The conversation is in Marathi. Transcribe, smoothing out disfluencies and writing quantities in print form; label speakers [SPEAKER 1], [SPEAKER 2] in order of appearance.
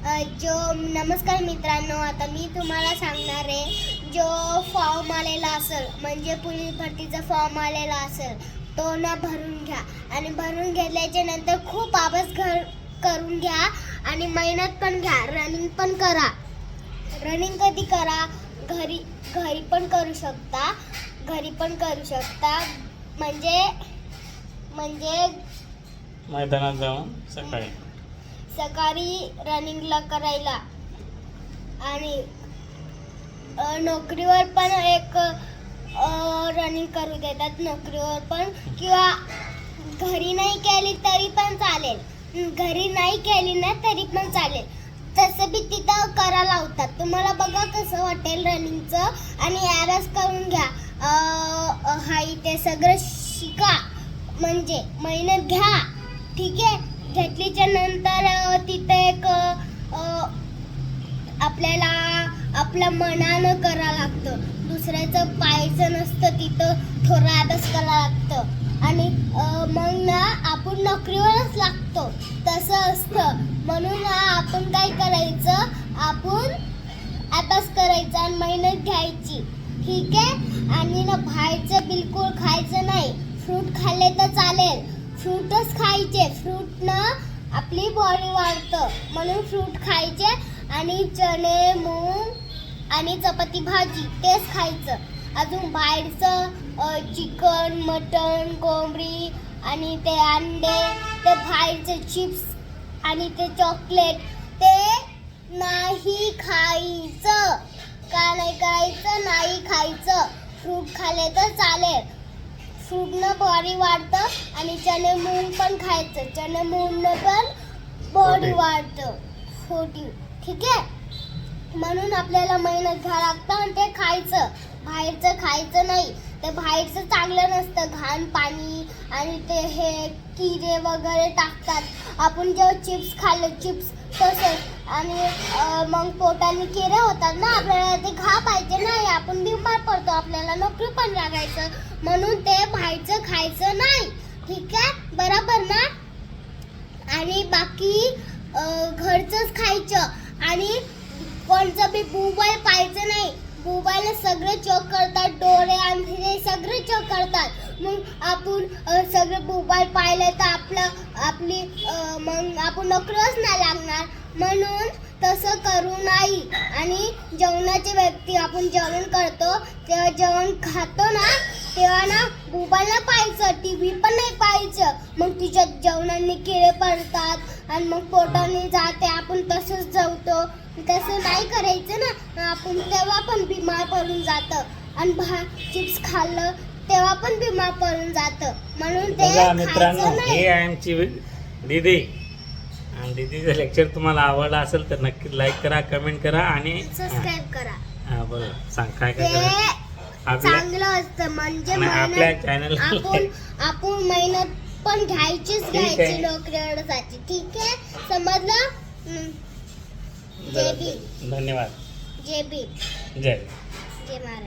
[SPEAKER 1] नमस्कार मित्रांनो, आता मी तुम्हाला सांगणार आहे जो फॉर्म आलेला असेल म्हणजे पोलीस भरतीचा फॉर्म आलेला असेल तो ना भरून घ्या आणि भरून घेतल्याच्या नंतर खूप अभ्यास करून घ्या आणि मेहनत पण घ्या. रनिंग पण करा. रनिंग कधी करा? घरी पण करू शकता. म्हणजे
[SPEAKER 2] मैदानात जाऊन
[SPEAKER 1] सकाळी रनिंगला करायला आणि नोकरीवर पण एक रनिंग करू देतात. नोकरीवर पण किंवा घरी नाही केली तरी पण चालेल. घरी नाही केली ना तरी पण चालेल. तसं बी तिथं करा लावतात. तुम्हाला बघा कसं वाटेल रनिंगचं आणि अभ्यास करून घ्या. हाय ते सगळं शिका म्हणजे मेहनत घ्या. ठीक आहे. घेतलीच्या नंतर तिथे एक आपल्याला आपल्या मनानं करा लागतं. दुसऱ्याचं पाहायचं नसतं. तिथं थोडा अभ्यास करा लागतं आणि मग ना आपण नोकरीवरच लागतो. तसं असतं. म्हणून आपण काय करायचं, आपण अभ्यास करायचा आणि मेहनत घ्यायची. ठीक आहे. आणि ना बाहेरचं बिलकुल खायचं नाही. फ्रूट खाल्ले तर चालेल. फ्रूटच खायचे. फ्रूटनं आपली बॉडी वाढतं म्हणून फ्रूट खायचे आणि चणे मूग आणि चपाती भाजी तेच खायचं. अजून बाहेरचं चिकन मटन कोंबडी आणि ते अंडे ते बाहेरचे चिप्स आणि ते चॉकलेट ते नाही खायचं. का नाही करायचं? नाही खायचं. फ्रूट खाल्ले तर चालेल. फ्रूटनं बॉडी वाढतं आणि चणे मूग पण खायचं. चणे मूगनं पण बॉडी वाढतं. ठीक आहे. म्हणून आपल्याला मेहनत घ्यावं लागतं आणि ते खायचं. बाहेरचं खायचं नाही. ते बाहेरचं चांगलं नसतं. घाण पाणी आणि ते हे किडे वगैरे टाकतात. आपण जेव्हा चिप्स खाल्ले चिप्स तसंच आणि मग पोटाने किडे होतात ना. आपल्याला ते खा पाहिजे नाही. आपण बिमार पडतो. आपल्याला नोकरी पण लागायचं म्हणून ते बाहेरचं खायचं नाही. ठीक आहे. बरोबर ना. आणि बाकी घरचंच खायचं आणि कोणचं बी मोबाईल पाहायचं नाही. मोबाईलला सगळे चेक करतात. डोळे आणि हे सगळे चेक करतात. मग आपण सगळे मोबाईल पाहिले तर आपली मग आपण नोकरीच नाही लागणार. म्हणून तसं करू नाही. आणि जेवणाची व्यक्ती आपण जेवण करतो तेव्हा जेवण खातो ना तेव्हा ना मोबाईल नाही पाहायचं. TV पण नाही पाहायचं. मग तिच्यात जेवणाने किडे पडतात आणि मग पोटाने जाते. आपण तसंच जेवतो. तसं नाही करायचं ना. आपण तेव्हा पण बिमार पडून जातं आणि चिप्स खाल्लं तेव्हा पण बिमार पडून जातं. म्हणून ते
[SPEAKER 2] मित्रांनो हे आहे आमची दीदी. आणि दीदीचं लेक्चर तुम्हाला आवडलं असेल तर नक्की लाईक करा कमेंट करा आणि
[SPEAKER 1] सबस्क्राईब करा.
[SPEAKER 2] हा बरं सांग काय काय
[SPEAKER 1] चांगलं असतं म्हणजे
[SPEAKER 2] आपल्या चॅनल
[SPEAKER 1] आपण मेहनत पण घ्यायची नोकरीसाठी. ठीक आहे. समजलं. जय भीम.
[SPEAKER 2] धन्यवाद.
[SPEAKER 1] जय भीम.
[SPEAKER 2] जय
[SPEAKER 1] महाराज.